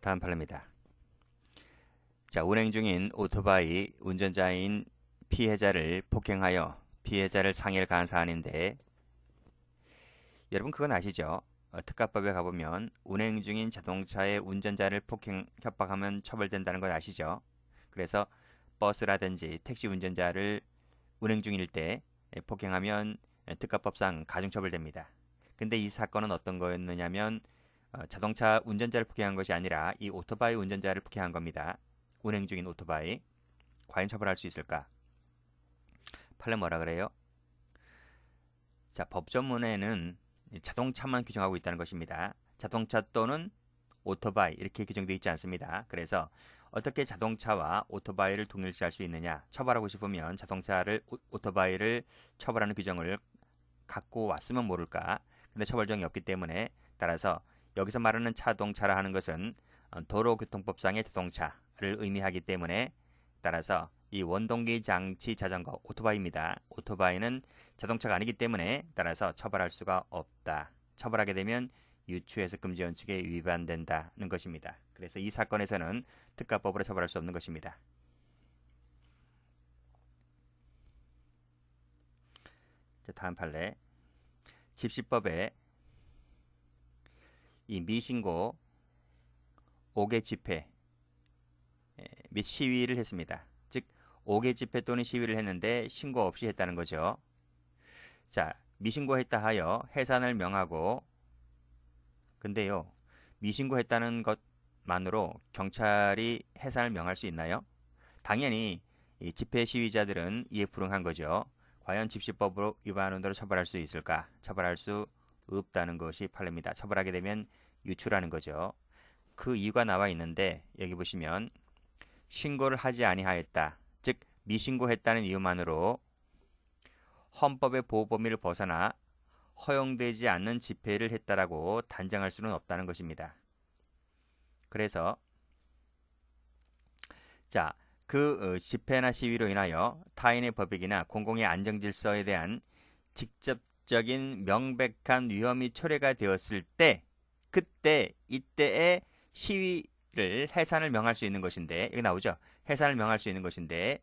다음 판례입니다. 자, 운행 중인 오토바이 운전자인 피해자를 폭행하여 피해자를 상해를 가한 사안인데, 여러분 그건 아시죠? 특가법에 가보면 운행 중인 자동차의 운전자를 폭행, 협박하면 처벌된다는 걸 아시죠? 그래서 버스라든지 택시 운전자를 운행 중일 때 폭행하면 특가법상 가중처벌됩니다. 근데 이 사건은 어떤 거였느냐면 자동차 운전자를 폭행한 것이 아니라 이 오토바이 운전자를 폭행한 겁니다. 운행 중인 오토바이. 과연 처벌할 수 있을까? 판례 뭐라 그래요? 자, 법조문에는 자동차만 규정하고 있다는 것입니다. 자동차 또는 오토바이 이렇게 규정되어 있지 않습니다. 그래서 어떻게 자동차와 오토바이를 동일시할 수 있느냐? 처벌하고 싶으면 자동차를 오토바이를 처벌하는 규정을 갖고 왔으면 모를까? 근데 처벌정이 없기 때문에, 따라서 여기서 말하는 자동차라 하는 것은 도로교통법상의 자동차를 의미하기 때문에, 따라서 이 원동기 장치 자전거 오토바이입니다. 오토바이는 자동차가 아니기 때문에 따라서 처벌할 수가 없다. 처벌하게 되면 유추해석 금지 원칙에 위반된다는 것입니다. 그래서 이 사건에서는 특가법으로 처벌할 수 없는 것입니다. 자, 다음 판례. 집시법에 이 미신고 5개 집회 및 시위를 했습니다. 즉 5개 집회 또는 시위를 했는데 신고 없이 했다는 거죠. 자, 미신고했다 하여 해산을 명하고, 근데요, 미신고했다는 것만으로 경찰이 해산을 명할 수 있나요? 당연히 이 집회 시위자들은 이에 불응한 거죠. 과연 집시법으로 위반한 대로 처벌할 수 있을까? 처벌할 수 없다는 것이 판례입니다. 처벌하게 되면 유추라는 거죠. 그 이유가 나와 있는데, 여기 보시면 신고를 하지 아니하였다. 즉 미신고했다는 이유만으로 헌법의 보호 범위를 벗어나 허용되지 않는 집회를 했다라고 단정할 수는 없다는 것입니다. 그래서 자, 그 집회나 시위로 인하여 타인의 법익이나 공공의 안정질서에 대한 직접적인 명백한 위험이 초래가 되었을 때, 그때 이때의 시위를 해산을 명할 수 있는 것인데, 여기 나오죠. 해산을 명할 수 있는 것인데,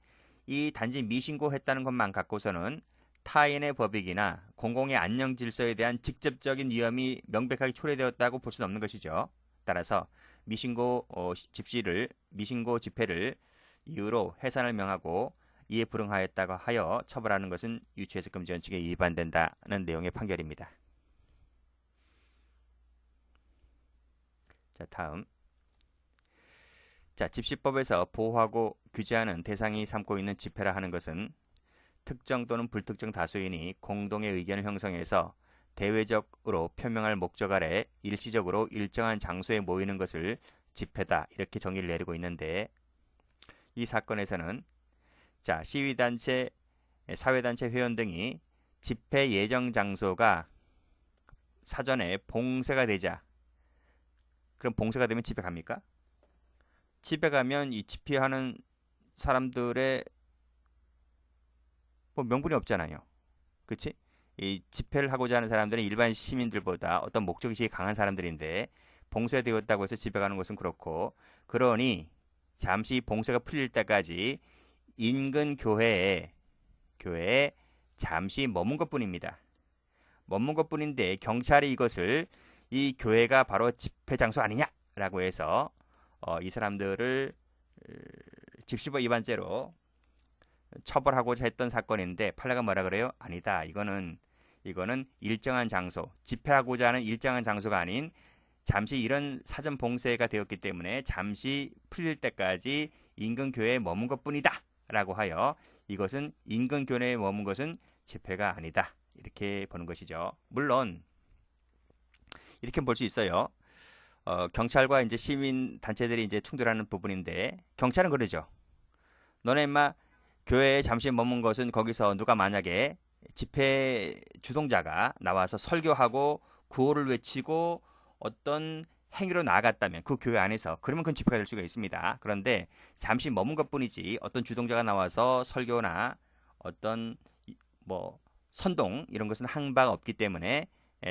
이 단지 미신고했다는 것만 갖고서는 타인의 법익이나 공공의 안녕 질서에 대한 직접적인 위험이 명백하게 초래되었다고 볼 수는 없는 것이죠. 따라서 미신고 집회를 이유로 해산을 명하고 이에 불응하였다고 하여 처벌하는 것은 유추해석 금지 원칙에 위반된다는 내용의 판결입니다. 자, 다음. 자, 집시법에서 보호하고 규제하는 대상이 삼고 있는 집회라 하는 것은 특정 또는 불특정 다수인이 공동의 의견을 형성해서 대외적으로 표명할 목적 아래 일시적으로 일정한 장소에 모이는 것을 집회다, 이렇게 정의를 내리고 있는데, 이 사건에서는 자, 시위단체, 사회단체 회원 등이 집회 예정 장소가 사전에 봉쇄가 되자, 그럼 봉쇄가 되면 집회 갑니까? 집회 가면 이 집회하는 사람들의 뭐 명분이 없잖아요. 그치? 이 집회를 하고자 하는 사람들은 일반 시민들보다 어떤 목적의식이 강한 사람들인데, 봉쇄되었다고 해서 집회 가는 것은 그렇고, 그러니 잠시 봉쇄가 풀릴 때까지 인근 교회에 잠시 머문 것뿐입니다. 머문 것뿐인데 경찰이 이것을 이 교회가 바로 집회 장소 아니냐라고 해서 이 사람들을 집시법 위반죄로 처벌하고자 했던 사건인데, 판례가 뭐라 그래요? 아니다. 이거는 일정한 장소, 집회하고자 하는 일정한 장소가 아닌 잠시 이런 사전 봉쇄가 되었기 때문에 잠시 풀릴 때까지 인근 교회에 머문 것뿐이다 라고 하여 이것은 인근 교회에 머문 것은 집회가 아니다, 이렇게 보는 것이죠. 물론 이렇게 볼 수 있어요. 경찰과 이제 시민 단체들이 이제 충돌하는 부분인데, 경찰은 그러죠. 너네 인마 교회에 잠시 머문 것은, 거기서 누가 만약에 집회 주동자가 나와서 설교하고 구호를 외치고 어떤 행위로 나아갔다면 그 교회 안에서, 그러면 그건 집회가 될 수가 있습니다. 그런데 잠시 머문 것뿐이지 어떤 주동자가 나와서 설교나 어떤 뭐 선동 이런 것은 한 바가 없기 때문에,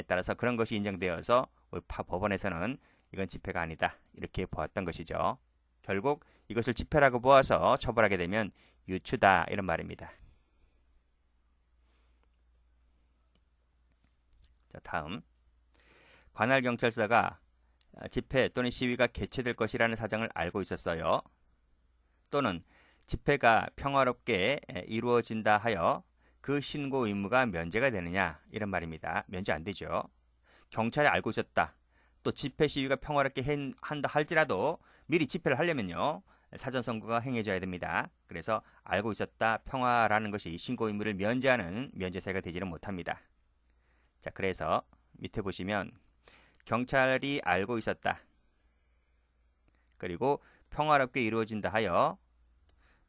따라서 그런 것이 인정되어서 법원에서는 이건 집회가 아니다. 이렇게 보았던 것이죠. 결국 이것을 집회라고 보아서 처벌하게 되면 유추다 이런 말입니다. 자, 다음 관할 경찰서가 집회 또는 시위가 개최될 것이라는 사정을 알고 있었어요. 또는 집회가 평화롭게 이루어진다 하여 그 신고 의무가 면제가 되느냐 이런 말입니다. 면제 안 되죠. 경찰이 알고 있었다. 또 집회 시위가 평화롭게 한다 할지라도 미리 집회를 하려면요. 사전 선고가 행해져야 됩니다. 그래서 알고 있었다. 평화라는 것이 신고 의무를 면제하는 면제사유가 되지는 못합니다. 자, 그래서 밑에 보시면 경찰이 알고 있었다. 그리고 평화롭게 이루어진다 하여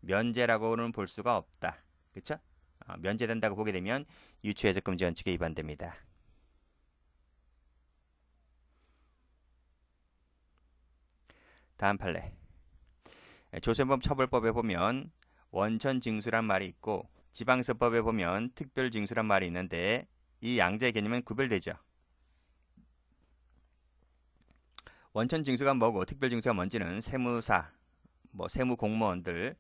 면제라고는 볼 수가 없다. 그렇죠? 면제된다고 보게 되면 유추해석 금지 원칙에 위반됩니다. 다음 판례. 조세범 처벌법에 보면 원천징수란 말이 있고 지방세법에 보면 특별징수란 말이 있는데 이 양자의 개념은 구별되죠. 원천징수가 뭐고 특별징수가 뭔지는 세무사, 세무공무원들,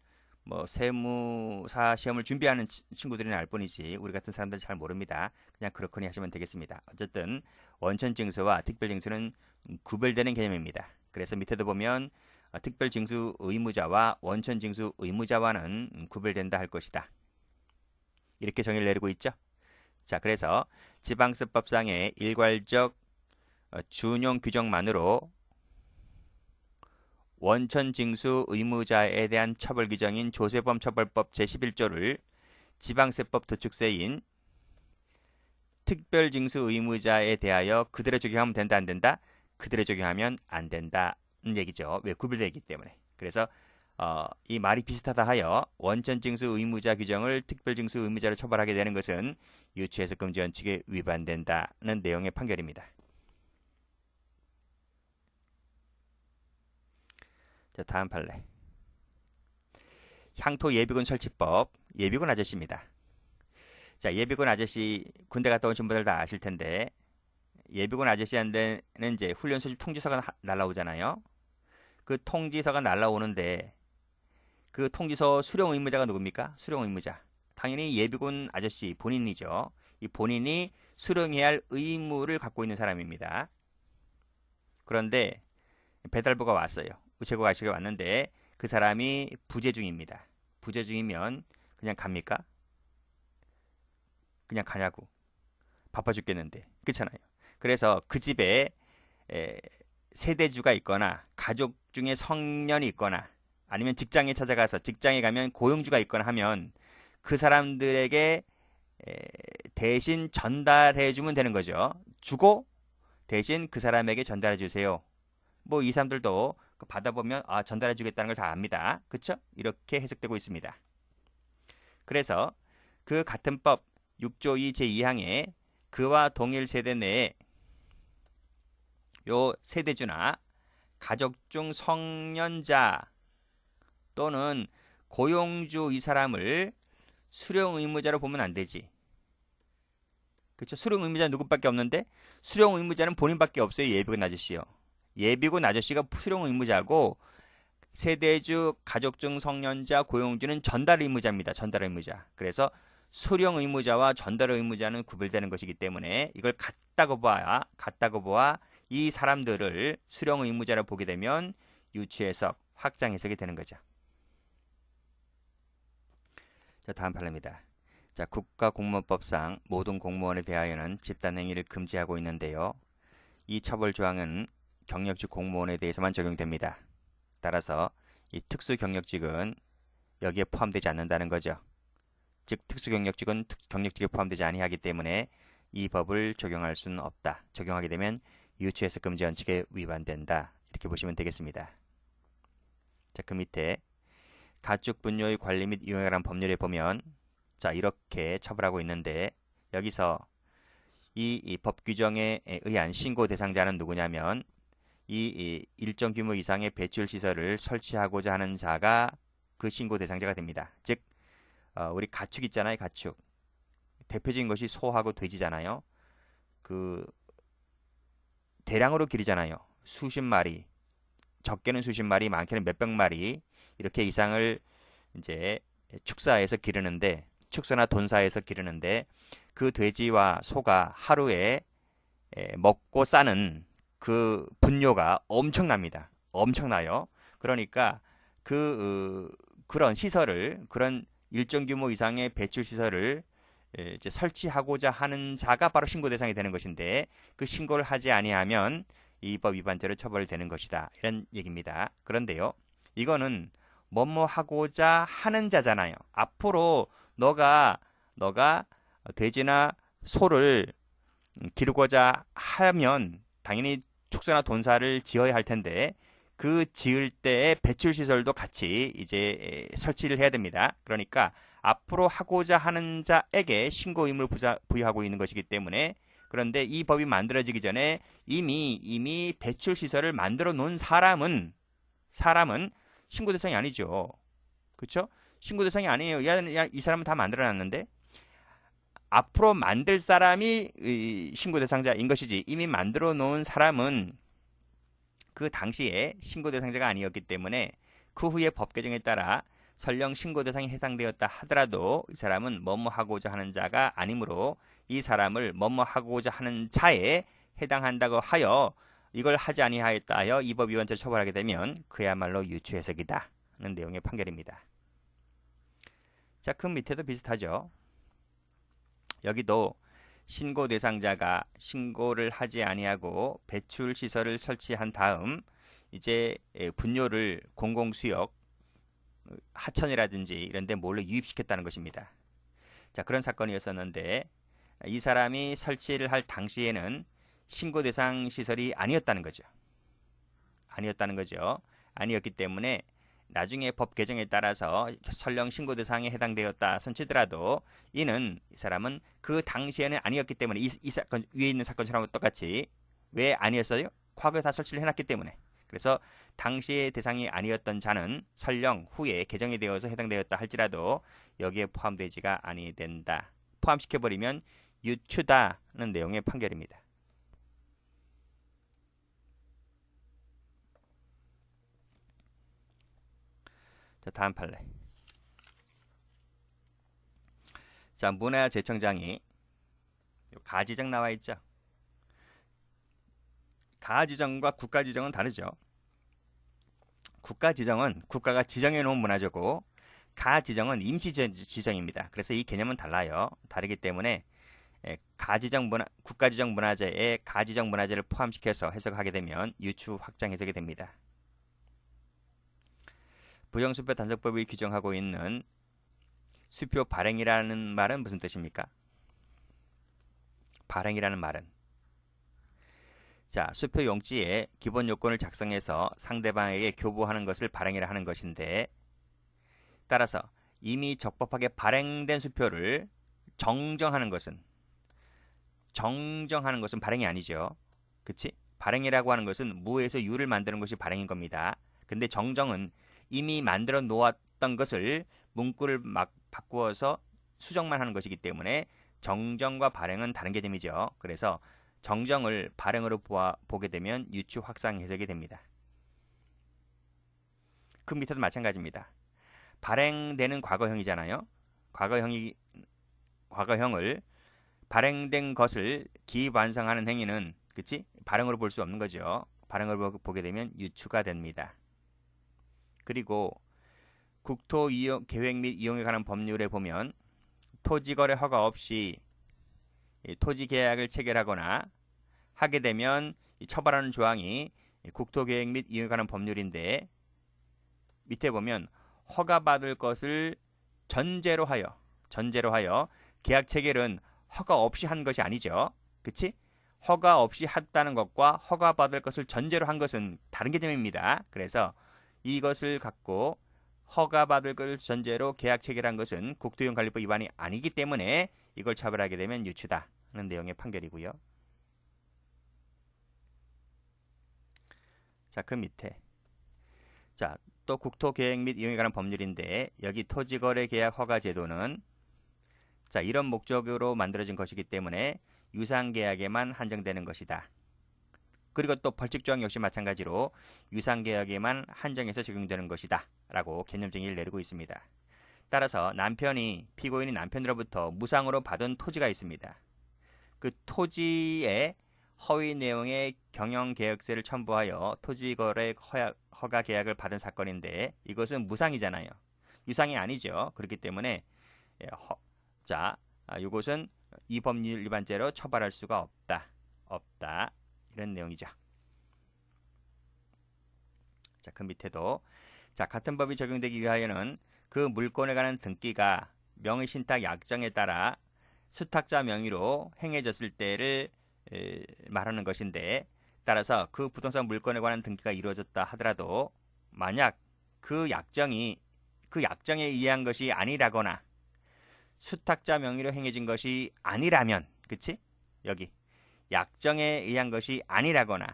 세무사 시험을 준비하는 친구들이나 알 뿐이지 우리 같은 사람들은 잘 모릅니다. 그냥 그렇거니 하시면 되겠습니다. 어쨌든 원천징수와 특별징수는 구별되는 개념입니다. 그래서 밑에도 보면 특별징수 의무자와 원천징수 의무자와는 구별된다 할 것이다. 이렇게 정의를 내리고 있죠. 자, 그래서 지방세법상의 일괄적 준용 규정만으로 원천징수 의무자에 대한 처벌 규정인 조세범 처벌법 제11조를 지방세법 도축세인 특별징수 의무자에 대하여 그대로 적용하면 된다 안 된다? 그대로 적용하면 안 된다는 얘기죠. 왜? 구별되어 있기 때문에. 그래서 이 말이 비슷하다 하여 원천징수 의무자 규정을 특별징수 의무자로 처벌하게 되는 것은 유추해석 금지 원칙에 위반된다는 내용의 판결입니다. 자, 다음 판례. 향토 예비군 설치법. 예비군 아저씨입니다. 자, 예비군 아저씨 군대 갔다 오신 분들 다 아실 텐데 예비군 아저씨한테는 이제 훈련 소집 통지서가 날라오잖아요. 그 통지서가 날라오는데 그 통지서 수령 의무자가 누굽니까? 수령 의무자. 당연히 예비군 아저씨 본인이죠. 이 본인이 수령해야 할 의무를 갖고 있는 사람입니다. 그런데 배달부가 왔어요. 우체국 아저씨가 왔는데 그 사람이 부재 중입니다. 부재 중이면 그냥 갑니까? 그냥 가냐고. 바빠 죽겠는데. 그렇잖아요. 그래서 그 집에 세대주가 있거나 가족 중에 성년이 있거나 아니면 직장에 찾아가서 직장에 가면 고용주가 있거나 하면 그 사람들에게 대신 전달해 주면 되는 거죠. 주고 대신 그 사람에게 전달해 주세요. 이 사람들도 받아보면 전달해 주겠다는 걸 다 압니다. 그렇죠? 이렇게 해석되고 있습니다. 그래서 그 같은 법 6조 2 제2항에 그와 동일 세대 내에 요 세대주나 가족 중 성년자 또는 고용주 이 사람을 수령 의무자로 보면 안 되지. 그렇죠? 수령 의무자는 누구밖에 없는데 수령 의무자는 본인밖에 없어요. 예비군 아저씨요. 예비군 아저씨가 수령 의무자고 세대주, 가족 중 성년자, 고용주는 전달 의무자입니다. 전달 의무자. 그래서 수령 의무자와 전달 의무자는 구별되는 것이기 때문에 이걸 같다고 보아 이 사람들을 수령 의무자로 보게 되면 유추해석, 확장 해석이 되는 거죠. 자, 다음 판례입니다. 자, 국가공무원법상 모든 공무원에 대하여는 집단행위를 금지하고 있는데요. 이 처벌 조항은 경력직 공무원에 대해서만 적용됩니다. 따라서 이 특수경력직은 여기에 포함되지 않는다는 거죠. 즉 특수경력직은 경력직에 포함되지 아니하기 때문에 이 법을 적용할 수는 없다. 적용하게 되면 유추해석 금지 원칙에 위반된다. 이렇게 보시면 되겠습니다. 자, 그 밑에 가축 분뇨의 관리 및 이용에 관한 법률에 보면 자, 이렇게 처벌하고 있는데 여기서 이 법 규정에 의한 신고 대상자는 누구냐면 이 일정 규모 이상의 배출 시설을 설치하고자 하는 자가 그 신고 대상자가 됩니다. 즉 우리 가축 있잖아요. 가축. 대표적인 것이 소하고 돼지잖아요. 그 대량으로 기르잖아요. 수십 마리, 적게는 수십 마리, 많게는 몇백 마리 이렇게 이상을 이제 축사해서 기르는데, 축사나 돈사해서 기르는데, 그 돼지와 소가 하루에 먹고 싸는 그 분뇨가 엄청납니다. 엄청나요. 그러니까 그런 시설을, 그런 일정 규모 이상의 배출 시설을 이제 설치하고자 하는 자가 바로 신고 대상이 되는 것인데, 그 신고를 하지 아니하면 이 법 위반죄로 처벌되는 것이다, 이런 얘기입니다. 그런데요, 이거는 뭐뭐 하고자 하는 자잖아요. 앞으로 너가 돼지나 소를 기르고자 하면 당연히 축사나 돈사를 지어야 할 텐데, 그 지을 때의 배출 시설도 같이 이제 설치를 해야 됩니다. 그러니까 앞으로 하고자 하는 자에게 신고 의무를 부여하고 있는 것이기 때문에, 그런데 이 법이 만들어지기 전에 이미 배출 시설을 만들어 놓은 사람은 신고 대상이 아니죠. 그렇죠? 신고 대상이 아니에요. 이 사람은 다 만들어 놨는데, 앞으로 만들 사람이 신고 대상자인 것이지, 이미 만들어 놓은 사람은 그 당시에 신고 대상자가 아니었기 때문에 그 후에 법 개정에 따라 설령 신고 대상에 해당되었다 하더라도 이 사람은 뭐뭐 하고자 하는 자가 아니므로 이 사람을 뭐뭐 하고자 하는 자에 해당한다고 하여 이걸 하지 아니하였다 하여 이 법 위반죄를 처벌하게 되면 그야말로 유추해석이다 하는 내용의 판결입니다. 자, 그 밑에도 비슷하죠. 여기도 신고 대상자가 신고를 하지 아니하고 배출 시설을 설치한 다음 이제 분뇨를 공공수역, 하천이라든지 이런 데 몰래 유입시켰다는 것입니다. 자, 그런 사건이었었는데, 이 사람이 설치를 할 당시에는 신고 대상 시설이 아니었다는 거죠. 아니었기 때문에 나중에 법 개정에 따라서 설령 신고 대상에 해당되었다 손치더라도 이 사람은 그 당시에는 아니었기 때문에, 이 사건 위에 있는 사건처럼 똑같이 왜 아니었어요? 과거에 다 설치를 해놨기 때문에. 그래서 당시의 대상이 아니었던 자는 설령 후에 개정이 되어서 해당되었다 할지라도 여기에 포함되지가 아니 된다. 포함시켜버리면 유추다는 내용의 판결입니다. 자, 다음 판례. 자, 문화재청장이 가지정 나와 있죠. 가지정과 국가지정은 다르죠. 국가지정은 국가가 지정해 놓은 문화재고, 가지정은 임시지정입니다. 그래서 이 개념은 달라요. 다르기 때문에 국가지정 문화재에 가지정 문화재를 포함시켜서 해석하게 되면 유추 확장 해석이 됩니다. 부정수표 단속법이 규정하고 있는 수표 발행이라는 말은 무슨 뜻입니까? 발행이라는 말은, 자, 수표 용지에 기본 요건을 작성해서 상대방에게 교부하는 것을 발행이라 하는 것인데, 따라서 이미 적법하게 발행된 수표를 정정하는 것은 발행이 아니죠. 그치? 발행이라고 하는 것은 무에서 유를 만드는 것이 발행인 겁니다. 근데 정정은 이미 만들어 놓았던 것을 문구를 막 바꾸어서 수정만 하는 것이기 때문에 정정과 발행은 다른 개념이죠. 그래서 정정을 발행으로 보게 되면 유추 확장 해석이 됩니다. 그 밑에도 마찬가지입니다. 발행되는 과거형이잖아요. 과거형을 발행된 것을 기반성하는 행위는, 그치? 발행으로 볼 수 없는 거죠. 발행으로 보게 되면 유추가 됩니다. 그리고 국토 계획 및 이용에 관한 법률에 보면 토지거래 허가 없이 토지 계약을 체결하거나 하게 되면 처벌하는 조항이 국토 계획 및 이용에 관한 법률인데, 밑에 보면 허가받을 것을 전제로 하여 계약 체결은 허가 없이 한 것이 아니죠. 그치? 허가 없이 했다는 것과 허가받을 것을 전제로 한 것은 다른 개념입니다. 그래서 이것을 갖고 허가받을 것을 전제로 계약 체결한 것은 국토이용관리법 위반이 아니기 때문에 이걸 처벌하게 되면 유추다 하는 내용의 판결이고요. 자, 그 밑에, 자, 또 국토계획 및 이용에 관한 법률인데, 여기 토지거래계약 허가제도는, 자, 이런 목적으로 만들어진 것이기 때문에 유상계약에만 한정되는 것이다. 그리고 또 벌칙조항 역시 마찬가지로 유상계약에만 한정해서 적용되는 것이다 라고 개념 정의를 내리고 있습니다. 따라서 피고인이 남편으로부터 무상으로 받은 토지가 있습니다. 그 토지에 허위 내용의 경영계약서를 첨부하여 토지거래 허가 계약을 받은 사건인데 이것은 무상이잖아요. 유상이 아니죠. 그렇기 때문에 이것은 이 법률 위반죄로 처벌할 수가 없다. 이런 내용이죠. 자, 그 밑에도 같은 법이 적용되기 위하여는 그 물건에 관한 등기가 명의신탁 약정에 따라 수탁자 명의로 행해졌을 때를 말하는 것인데, 따라서 그 부동산 물건에 관한 등기가 이루어졌다 하더라도 만약 그 약정에 의한 것이 아니라거나 수탁자 명의로 행해진 것이 아니라면, 그치? 여기 약정에 의한 것이 아니라거나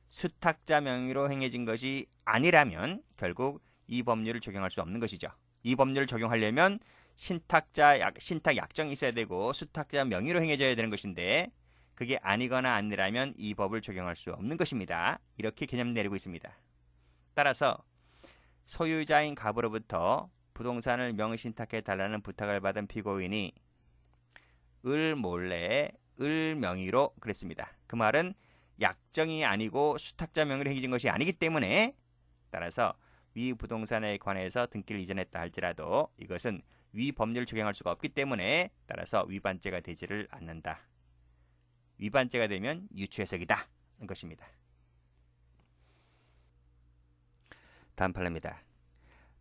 수탁자 명의로 행해진 것이 아니라면 결국 이 법률을 적용할 수 없는 것이죠. 이 법률을 적용하려면 신탁 약정이 있어야 되고 수탁자 명의로 행해져야 되는 것인데 그게 아니거나 아니라면 이 법을 적용할 수 없는 것입니다. 이렇게 개념 내리고 있습니다. 따라서 소유자인 갑으로부터 부동산을 명의신탁해 달라는 부탁을 받은 피고인이 을 몰래 을 명의로 그랬습니다. 그 말은 약정이 아니고 수탁자 명의로 행해진 것이 아니기 때문에 따라서 위 부동산에 관해서 등기를 이전했다 할지라도 이것은 위 법률을 적용할 수가 없기 때문에 따라서 위반죄가 되지를 않는다. 위반죄가 되면 유추해석이다. 는 것입니다. 다음 판례입니다.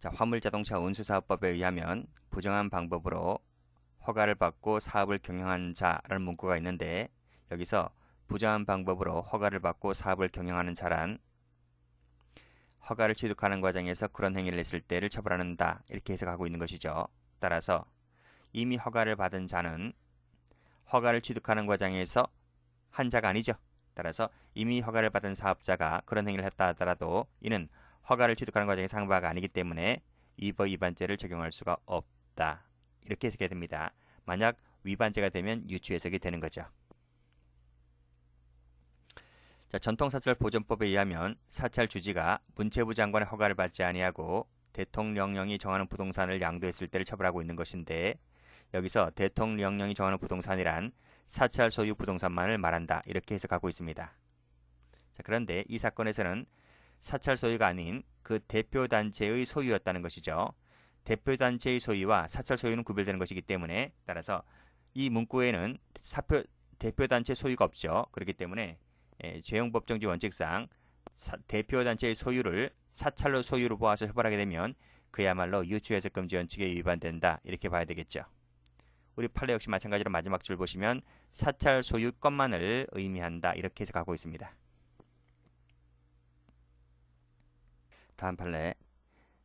화물자동차 운수사업법에 의하면 부정한 방법으로 허가를 받고 사업을 경영한 자라는 문구가 있는데 여기서 부정한 방법으로 허가를 받고 사업을 경영하는 자란 허가를 취득하는 과정에서 그런 행위를 했을 때를 처벌한다 이렇게 해석하고 있는 것이죠. 따라서 이미 허가를 받은 자는 허가를 취득하는 과정에서 한 자가 아니죠. 따라서 이미 허가를 받은 사업자가 그런 행위를 했다 하더라도 이는 허가를 취득하는 과정에서 한 바가 아니기 때문에 이 법 위반죄를 적용할 수가 없다. 이렇게 해석해야 됩니다. 만약 위반죄가 되면 유추해석이 되는 거죠. 전통사찰보존법에 의하면 사찰 주지가 문체부 장관의 허가를 받지 아니하고 대통령령이 정하는 부동산을 양도했을 때를 처벌하고 있는 것인데 여기서 대통령령이 정하는 부동산이란 사찰 소유 부동산만을 말한다. 이렇게 해석하고 있습니다. 그런데 이 사건에서는 사찰 소유가 아닌 그 대표단체의 소유였다는 것이죠. 대표단체의 소유와 사찰 소유는 구별되는 것이기 때문에 따라서 이 문구에는 대표단체 소유가 없죠. 그렇기 때문에 죄형법정지 원칙상 대표단체의 소유를 사찰로 소유로 보아서 처벌하게 되면 그야말로 유추해석 금지 원칙에 위반된다. 이렇게 봐야 되겠죠. 우리 판례 역시 마찬가지로 마지막 줄 보시면 사찰 소유권만을 의미한다. 이렇게 해석하고 있습니다. 다음 판례.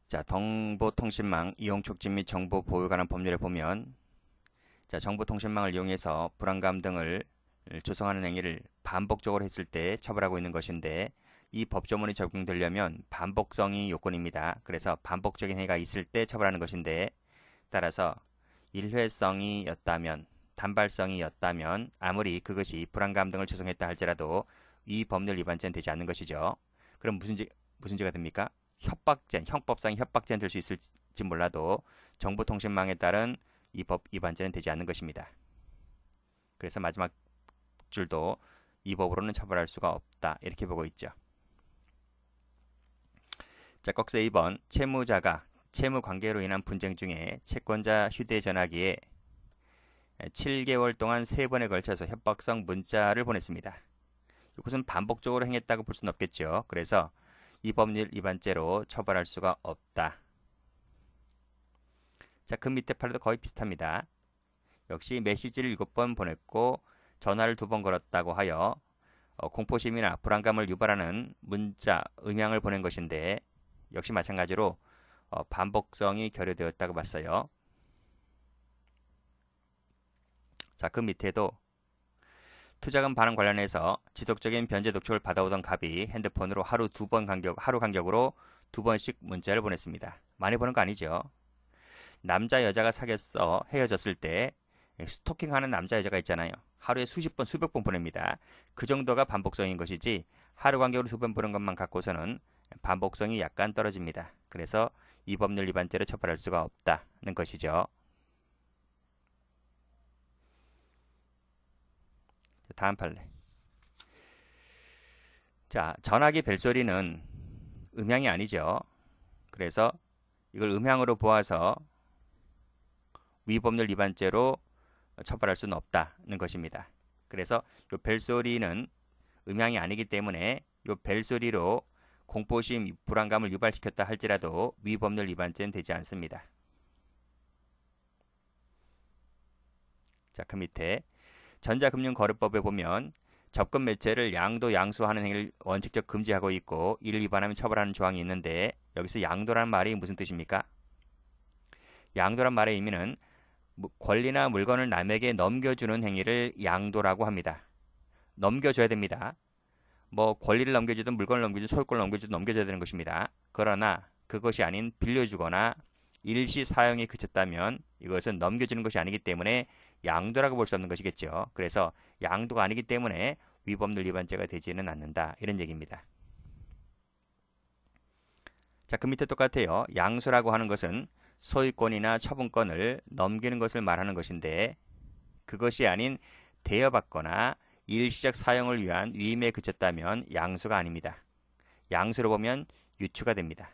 정보통신망 이용 촉진 및 정보 보호에 관한 법률에 보면 정보통신망을 이용해서 불안감 등을 조성하는 행위를 반복적으로 했을 때 처벌하고 있는 것인데 이 법조문이 적용되려면 반복성이 요건입니다. 그래서 반복적인 행위가 있을 때 처벌하는 것인데 따라서 일회성이었다면 단발성이었다면 아무리 그것이 불안감 등을 조성했다 할지라도 이 법률 위반죄는 되지 않는 것이죠. 그럼 무슨 죄가 됩니까? 협박죄, 형법상 협박죄는 될 수 있을지 몰라도 정보통신망에 따른 이 법 위반죄는 되지 않는 것입니다. 그래서 마지막 줄도 이 법으로는 처벌할 수가 없다. 이렇게 보고 있죠. 꺽쇠 2번 채무자가 채무 관계로 인한 분쟁 중에 채권자 휴대전화기에 7개월 동안 3번에 걸쳐서 협박성 문자를 보냈습니다. 이것은 반복적으로 행했다고 볼 수는 없겠죠. 그래서 이 법률 위반죄로 처벌할 수가 없다. 그 밑에 판례도 거의 비슷합니다. 역시 메시지를 7번 보냈고 전화를 2번 걸었다고 하여 공포심이나 불안감을 유발하는 문자, 음향을 보낸 것인데 역시 마찬가지로 반복성이 결여되었다고 봤어요. 그 밑에도 투자금 반환 관련해서 지속적인 변제 독촉을 받아오던 갑이 핸드폰으로 하루 간격으로 2번씩 문자를 보냈습니다. 많이 보는 거 아니죠. 남자 여자가 사귀어서 헤어졌을 때 스토킹하는 남자 여자가 있잖아요. 하루에 수십 번 수백 번 보냅니다. 그 정도가 반복성인 것이지 하루 간격으로 2번 보는 것만 갖고서는 반복성이 약간 떨어집니다. 그래서 이 법률 위반죄로 처벌할 수가 없다는 것이죠. 다음 판례. 자, 전화기 벨소리는 음향이 아니죠. 그래서 이걸 음향으로 보아서 위법률 위반죄로 처벌할 수는 없다는 것입니다. 그래서 이 벨소리는 음향이 아니기 때문에 이 벨소리로 공포심, 불안감을 유발시켰다 할지라도 위법률 위반죄는 되지 않습니다. 자, 그 밑에 전자금융거래법에 보면 접근 매체를 양도, 양수하는 행위를 원칙적 금지하고 있고 이를 위반하면 처벌하는 조항이 있는데 여기서 양도라는 말이 무슨 뜻입니까? 양도란 말의 의미는 권리나 물건을 남에게 넘겨주는 행위를 양도라고 합니다. 넘겨줘야 됩니다. 뭐 권리를 넘겨주든 물건을 넘겨주든 소유권을 넘겨주든 넘겨줘야 되는 것입니다. 그러나 그것이 아닌 빌려주거나 일시 사용에 그쳤다면 이것은 넘겨주는 것이 아니기 때문에 양도라고 볼 수 없는 것이겠죠. 그래서 양도가 아니기 때문에 위법률 위반죄가 되지는 않는다. 이런 얘기입니다. 자, 그 밑에 똑같아요. 양수라고 하는 것은 소유권이나 처분권을 넘기는 것을 말하는 것인데 그것이 아닌 대여받거나 일시적 사용을 위한 위임에 그쳤다면 양수가 아닙니다. 양수로 보면 유추가 됩니다.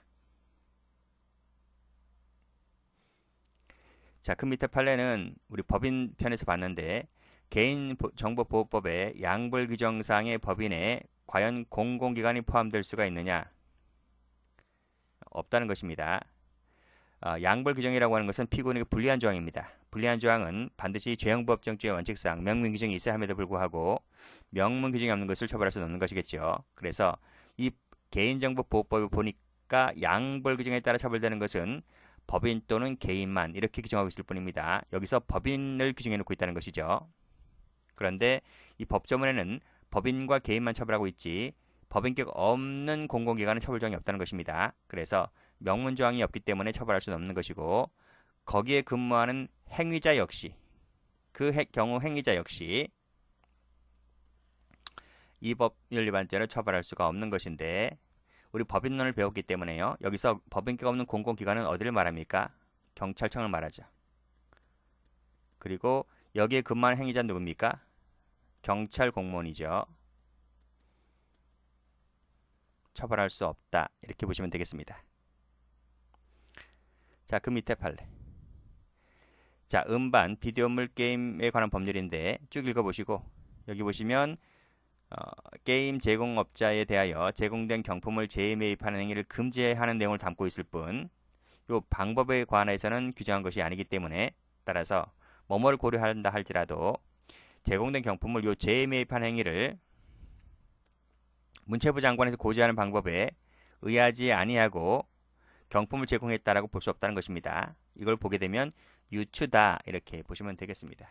자, 그 밑에 판례는 우리 법인 편에서 봤는데 개인정보보호법의 양벌 규정상의 법인에 과연 공공기관이 포함될 수가 있느냐? 없다는 것입니다. 양벌 규정이라고 하는 것은 피고인에게 불리한 조항입니다. 불리한 조항은 반드시 죄형법정주의 원칙상 명문 규정이 있어야 함에도 불구하고 명문 규정이 없는 것을 처벌할 수 없는 것이겠죠. 그래서 이 개인정보보호법을 보니까 양벌 규정에 따라 처벌되는 것은 법인 또는 개인만 이렇게 규정하고 있을 뿐입니다. 여기서 법인을 규정해 놓고 있다는 것이죠. 그런데 이 법조문에는 법인과 개인만 처벌하고 있지 법인격 없는 공공기관은 처벌 조항이 없다는 것입니다. 그래서 명문 조항이 없기 때문에 처벌할 수는 없는 것이고 거기에 근무하는 행위자 역시 그 경우 행위자 역시 이 법률 위반죄로 처벌할 수가 없는 것인데 우리 법인론을 배웠기 때문에요. 여기서 법인격 없는 공공기관은 어디를 말합니까? 경찰청을 말하죠. 그리고 여기에 근무하는 행위자는 누굽니까? 경찰 공무원이죠. 처벌할 수 없다. 이렇게 보시면 되겠습니다. 자, 그 밑에 판례. 자, 음반, 비디오물 게임에 관한 법률인데 쭉 읽어보시고 여기 보시면 게임 제공업자에 대하여 제공된 경품을 재매입하는 행위를 금지하는 내용을 담고 있을 뿐 이 방법에 관해서는 규정한 것이 아니기 때문에 따라서 뭐뭐를 고려한다 할지라도 제공된 경품을 이 재매입하는 행위를 문체부 장관에서 고지하는 방법에 의하지 아니하고 경품을 제공했다라고 볼 수 없다는 것입니다. 이걸 보게 되면 유추다 이렇게 보시면 되겠습니다.